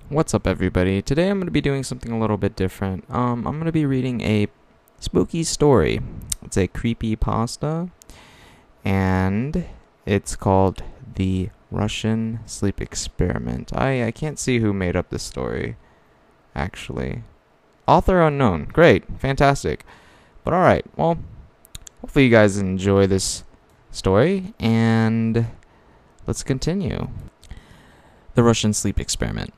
What's up, everybody? Today I'm going to be doing something a little bit different. I'm going to be reading a spooky story. It's a creepy pasta, and it's called The Russian Sleep Experiment. I can't see who made up this story, actually. Author unknown. Great. Fantastic. But alright, well, hopefully you guys enjoy this story, and let's continue. The Russian Sleep Experiment.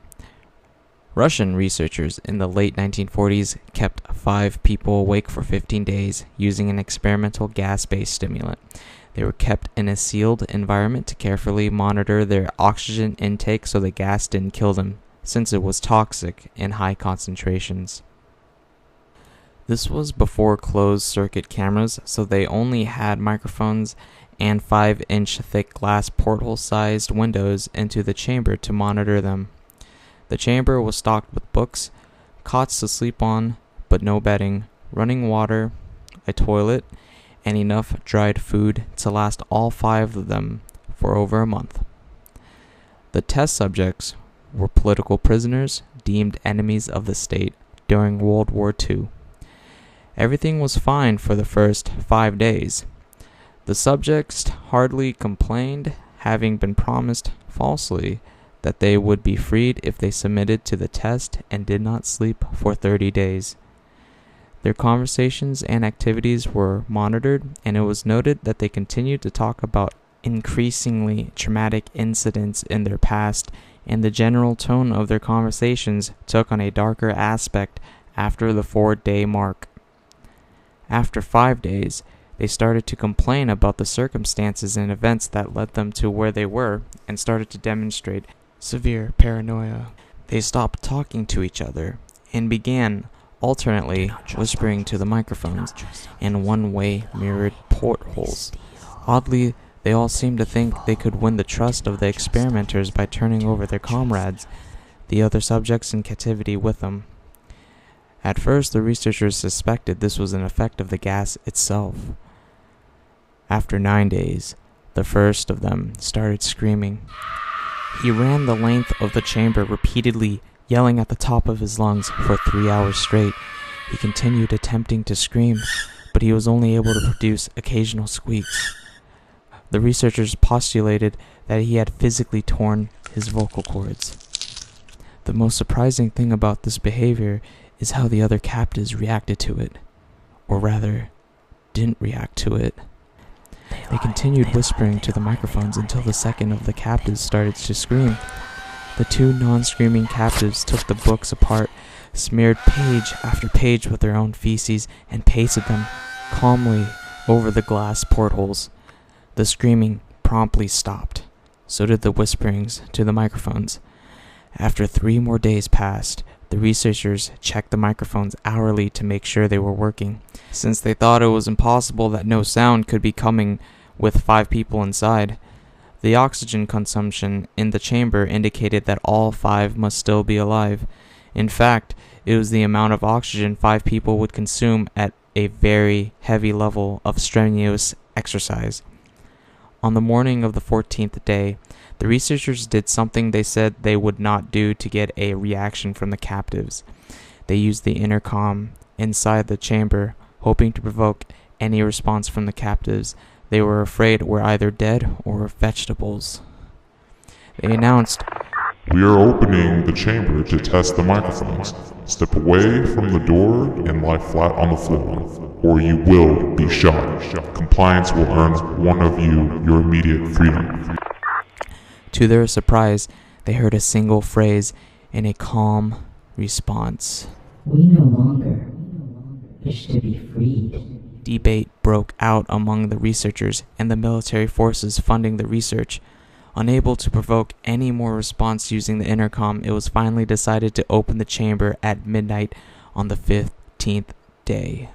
Russian researchers in the late 1940s kept 5 people awake for 15 days using an experimental gas-based stimulant. They were kept in a sealed environment to carefully monitor their oxygen intake so the gas didn't kill them, since it was toxic in high concentrations. This was before closed-circuit cameras, so they only had microphones and 5-inch thick glass porthole-sized windows into the chamber to monitor them. The chamber was stocked with books, cots to sleep on, but no bedding, running water, a toilet, and enough dried food to last all 5 of them for over a month. The test subjects were political prisoners deemed enemies of the state during World War II. Everything was fine for the first 5 days. The subjects hardly complained, having been promised falsely that they would be freed if they submitted to the test and did not sleep for 30 days. Their conversations and activities were monitored, and it was noted that they continued to talk about increasingly traumatic incidents in their past, and the general tone of their conversations took on a darker aspect after the 4-day mark. After 5 days, they started to complain about the circumstances and events that led them to where they were and started to demonstrate severe paranoia. They stopped talking to each other and began alternately whispering to the microphones and one-way mirrored portholes. Oddly, they all seemed to think they could win the trust of the experimenters by turning over their comrades, the other subjects in captivity, with them. At first, the researchers suspected this was an effect of the gas itself. After 9 days, the first of them started screaming. He ran the length of the chamber repeatedly, yelling at the top of his lungs for 3 hours straight. He continued attempting to scream, but he was only able to produce occasional squeaks. The researchers postulated that he had physically torn his vocal cords. The most surprising thing about this behavior is how the other captives reacted to it, or rather, didn't react to it. They continued whispering to the microphones until the second of the captives started to scream. The 2 non-screaming captives took the books apart, smeared page after page with their own feces, and pasted them calmly over the glass portholes. The screaming promptly stopped. So did the whisperings to the microphones. After 3 more days passed, the researchers checked the microphones hourly to make sure they were working, since they thought it was impossible that no sound could be coming with 5 people inside. The oxygen consumption in the chamber indicated that all 5 must still be alive. In fact, it was the amount of oxygen 5 people would consume at a very heavy level of strenuous exercise. On the morning of the 14th day, the researchers did something they said they would not do to get a reaction from the captives. They used the intercom inside the chamber, hoping to provoke any response from the captives they were afraid were either dead or vegetables. They announced, "We are opening the chamber to test the microphones. Step away from the door and lie flat on the floor, or you will be shot. Compliance will earn one of you your immediate freedom." To their surprise, they heard a single phrase in a calm response. "We no longer wish to be freed." Debate broke out among the researchers and the military forces funding the research. Unable to provoke any more response using the intercom, it was finally decided to open the chamber at midnight on the 15th day.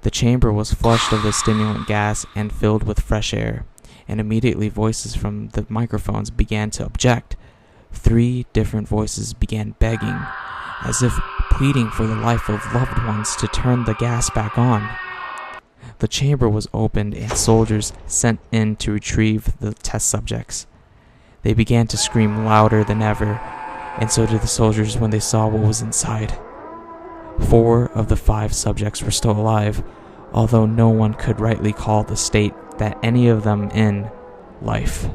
The chamber was flushed of the stimulant gas and filled with fresh air, and immediately voices from the microphones began to object. 3 different voices began begging, as if pleading for the life of loved ones, to turn the gas back on. The chamber was opened and soldiers sent in to retrieve the test subjects. They began to scream louder than ever. and so did the soldiers when they saw what was inside. 4 of the 5 subjects were still alive, although no one could rightly call the state that any of them in life.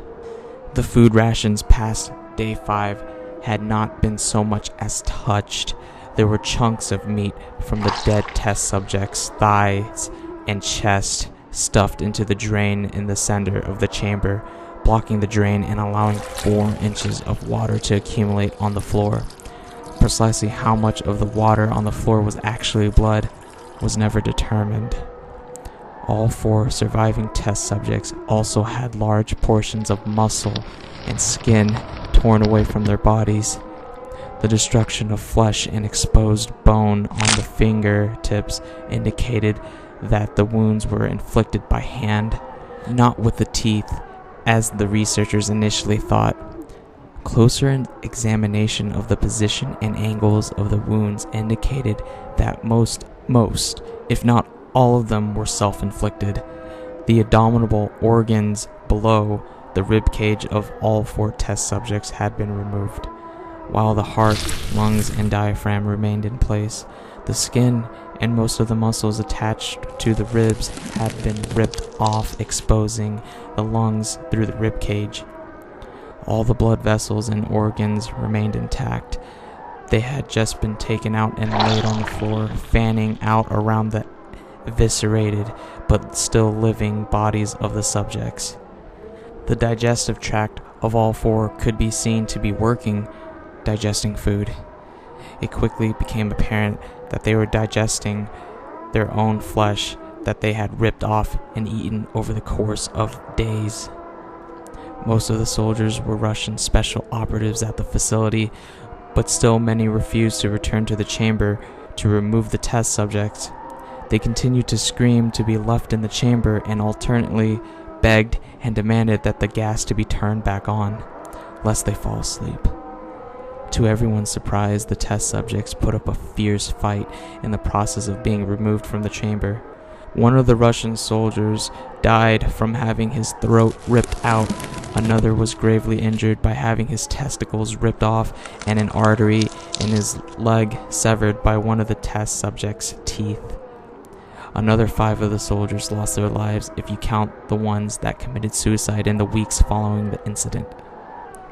The food rations past day 5 had not been so much as touched. There were chunks of meat from the dead test subjects' thighs and chest stuffed into the drain in the center of the chamber, blocking the drain and allowing 4 inches of water to accumulate on the floor. Precisely how much of the water on the floor was actually blood was never determined. All 4 surviving test subjects also had large portions of muscle and skin torn away from their bodies. The destruction of flesh and exposed bone on the fingertips indicated that the wounds were inflicted by hand, not with the teeth, as the researchers initially thought. Closer examination of the position and angles of the wounds indicated that most, if not all of them, were self-inflicted. The abdominal organs below the rib cage of all 4 test subjects had been removed, while the heart, lungs, and diaphragm remained in place. The skin and most of the muscles attached to the ribs had been ripped off, exposing the lungs through the rib cage. All the blood vessels and organs remained intact. They had just been taken out and laid on the floor, fanning out around the eviscerated but still living bodies of the subjects. The digestive tract of all 4 could be seen to be working, digesting food. It quickly became apparent that they were digesting their own flesh that they had ripped off and eaten over the course of days. Most of the soldiers were Russian special operatives at the facility, but still many refused to return to the chamber to remove the test subjects. They continued to scream to be left in the chamber and alternately begged and demanded that the gas to be turned back on, lest they fall asleep. To everyone's surprise, the test subjects put up a fierce fight in the process of being removed from the chamber. One of the Russian soldiers died from having his throat ripped out. Another was gravely injured by having his testicles ripped off and an artery in his leg severed by one of the test subjects' teeth. Another 5 of the soldiers lost their lives if you count the ones that committed suicide in the weeks following the incident.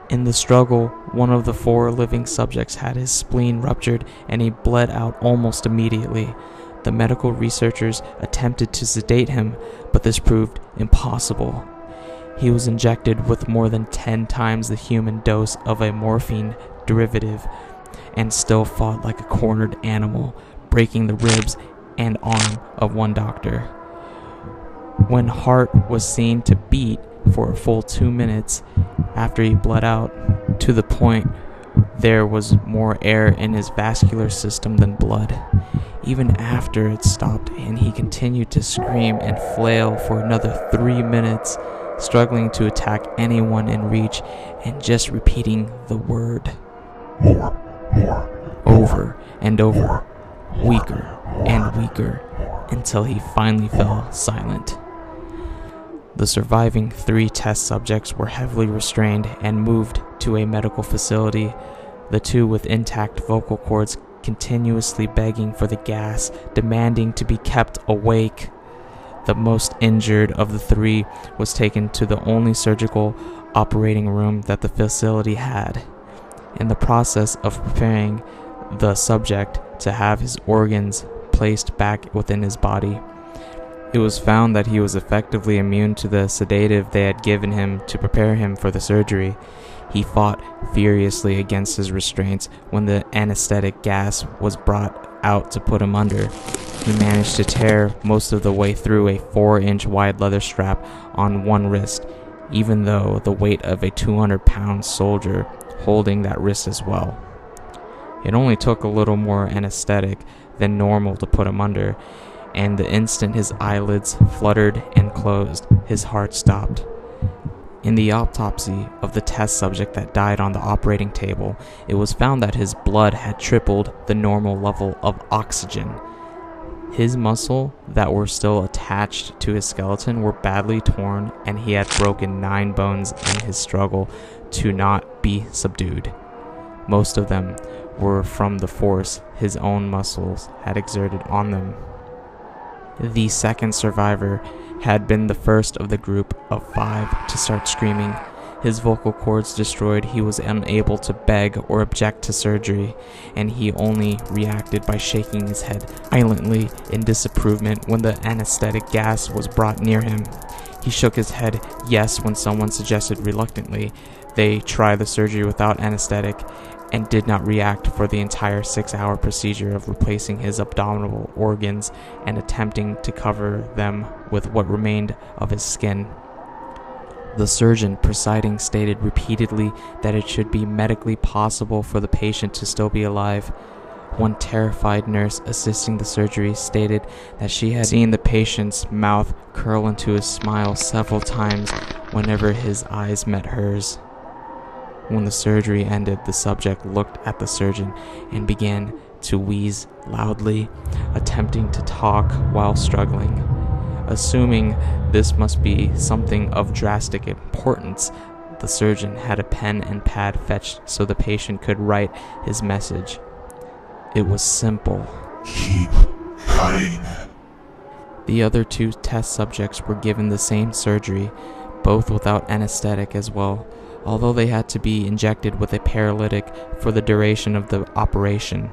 In the struggle, one of the 4 living subjects had his spleen ruptured and he bled out almost immediately. The medical researchers attempted to sedate him, but this proved impossible. He was injected with more than 10 times the human dose of a morphine derivative and still fought like a cornered animal, breaking the ribs and arm of one doctor. When heart was seen to beat for a full 2 minutes after he bled out, to the point there was more air in his vascular system than blood. Even after it stopped and he continued to scream and flail for another 3 minutes, struggling to attack anyone in reach and just repeating the word More, over and over, weaker and weaker, until he finally fell silent. The surviving 3 test subjects were heavily restrained and moved to a medical facility, the 2 with intact vocal cords continuously begging for the gas, demanding to be kept awake. The most injured of the 3 was taken to the only surgical operating room that the facility had. In the process of preparing the subject to have his organs placed back within his body, it was found that he was effectively immune to the sedative they had given him to prepare him for the surgery. He fought furiously against his restraints when the anesthetic gas was brought out to put him under. He managed to tear most of the way through a 4-inch wide leather strap on one wrist, even though the weight of a 200-pound soldier holding that wrist as well. It only took a little more anesthetic than normal to put him under, and the instant his eyelids fluttered and closed, his heart stopped. In the autopsy of the test subject that died on the operating table, it was found that his blood had tripled the normal level of oxygen. His muscles that were still attached to his skeleton were badly torn, and he had broken 9 bones in his struggle to not be subdued. Most of them were from the force his own muscles had exerted on them. The second survivor had been the first of the group of 5 to start screaming. His vocal cords destroyed, he was unable to beg or object to surgery, and he only reacted by shaking his head violently in disapproval when the anesthetic gas was brought near him. He shook his head yes when someone suggested reluctantly they try the surgery without anesthetic, and did not react for the entire 6-hour procedure of replacing his abdominal organs and attempting to cover them with what remained of his skin. The surgeon presiding stated repeatedly that it should be medically possible for the patient to still be alive. One terrified nurse assisting the surgery stated that she had seen the patient's mouth curl into a smile several times whenever his eyes met hers. When the surgery ended, the subject looked at the surgeon and began to wheeze loudly, attempting to talk while struggling. Assuming this must be something of drastic importance, the surgeon had a pen and pad fetched so the patient could write his message. It was simple. Keep cutting. The other 2 test subjects were given the same surgery, both without anesthetic as well, although they had to be injected with a paralytic for the duration of the operation.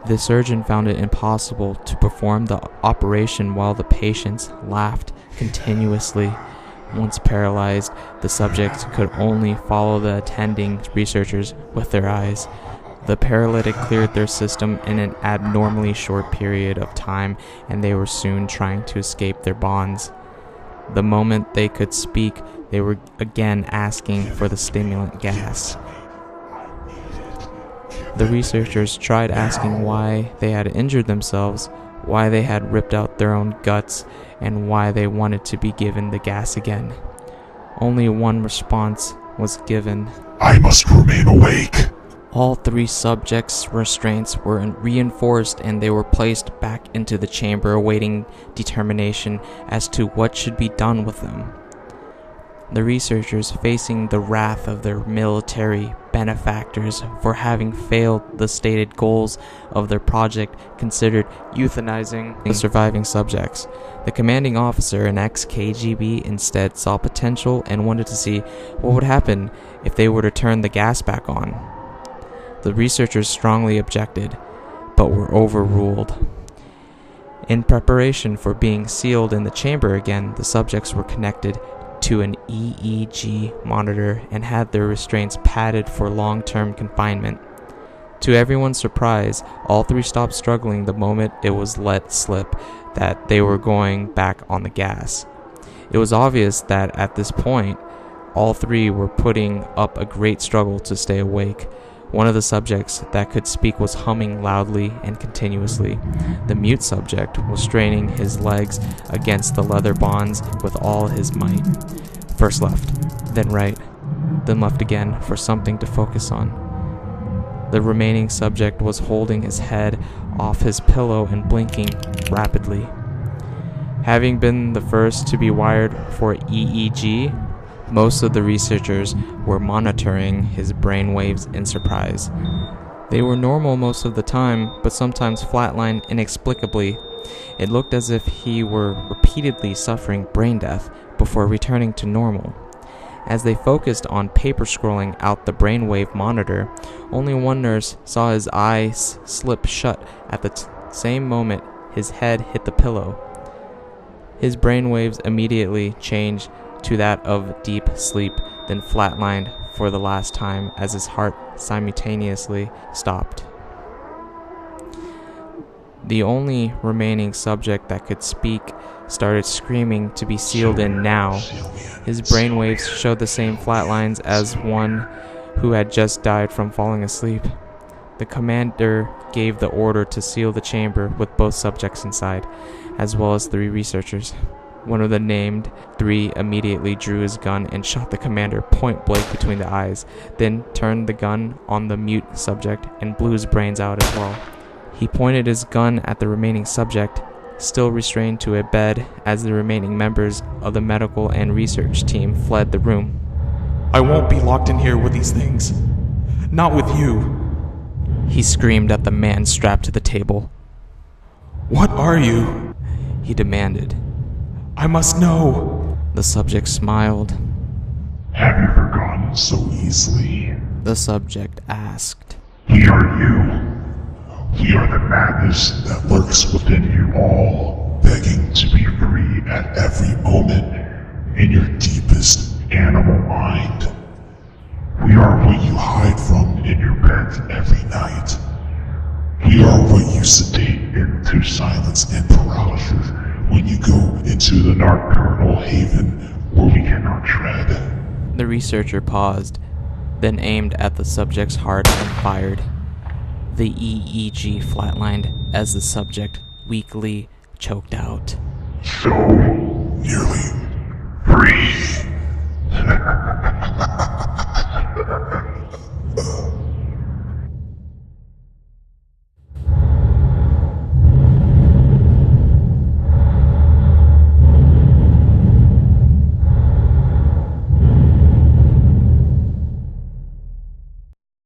The surgeon found it impossible to perform the operation while the patients laughed continuously. Once paralyzed, the subjects could only follow the attending researchers with their eyes. The paralytic cleared their system in an abnormally short period of time, and they were soon trying to escape their bonds. The moment they could speak, they were again asking for the stimulant gas. The researchers tried asking why they had injured themselves, why they had ripped out their own guts, and why they wanted to be given the gas again. Only one response was given. I must remain awake. All 3 subjects' restraints were reinforced and they were placed back into the chamber awaiting determination as to what should be done with them. The researchers, facing the wrath of their military benefactors for having failed the stated goals of their project, considered euthanizing the surviving subjects. The commanding officer, an ex-KGB, instead saw potential and wanted to see what would happen if they were to turn the gas back on. The researchers strongly objected, but were overruled. In preparation for being sealed in the chamber again, the subjects were connected to an EEG monitor and had their restraints padded for long-term confinement. To everyone's surprise, all 3 stopped struggling the moment it was let slip that they were going back on the gas. It was obvious that at this point, all 3 were putting up a great struggle to stay awake. One of the subjects that could speak was humming loudly and continuously. The mute subject was straining his legs against the leather bonds with all his might. First left, then right, then left again for something to focus on. The remaining subject was holding his head off his pillow and blinking rapidly. Having been the first to be wired for EEG, most of the researchers were monitoring his brainwaves in surprise. They were normal most of the time, but sometimes flatlined inexplicably. It looked as if he were repeatedly suffering brain death before returning to normal. As they focused on paper scrolling out the brainwave monitor, only one nurse saw his eyes slip shut at the same moment his head hit the pillow. His brainwaves immediately changed to that of deep sleep, then flatlined for the last time as his heart simultaneously stopped. The only remaining subject that could speak started screaming to be sealed in now. His brainwaves showed the same flatlines as one who had just died from falling asleep. The commander gave the order to seal the chamber with both subjects inside, as well as 3 researchers. One of the named 3 immediately drew his gun and shot the commander point blank between the eyes, then turned the gun on the mute subject and blew his brains out as well. He pointed his gun at the remaining subject, still restrained to a bed, as the remaining members of the medical and research team fled the room. I won't be locked in here with these things. Not with you. He screamed at the man strapped to the table. What are you? He demanded. I must know. The subject smiled. Have you forgotten so easily? The subject asked. We are you. We are the madness that lurks within you all, begging to be free at every moment in your deepest animal mind. We are what you hide from in your bed every night. We are what you sedate into silence and paralysis when you go into the nocturnal haven where we cannot tread. The researcher paused, then aimed at the subject's heart and fired. The EEG flatlined as the subject weakly choked out. So, nearly free.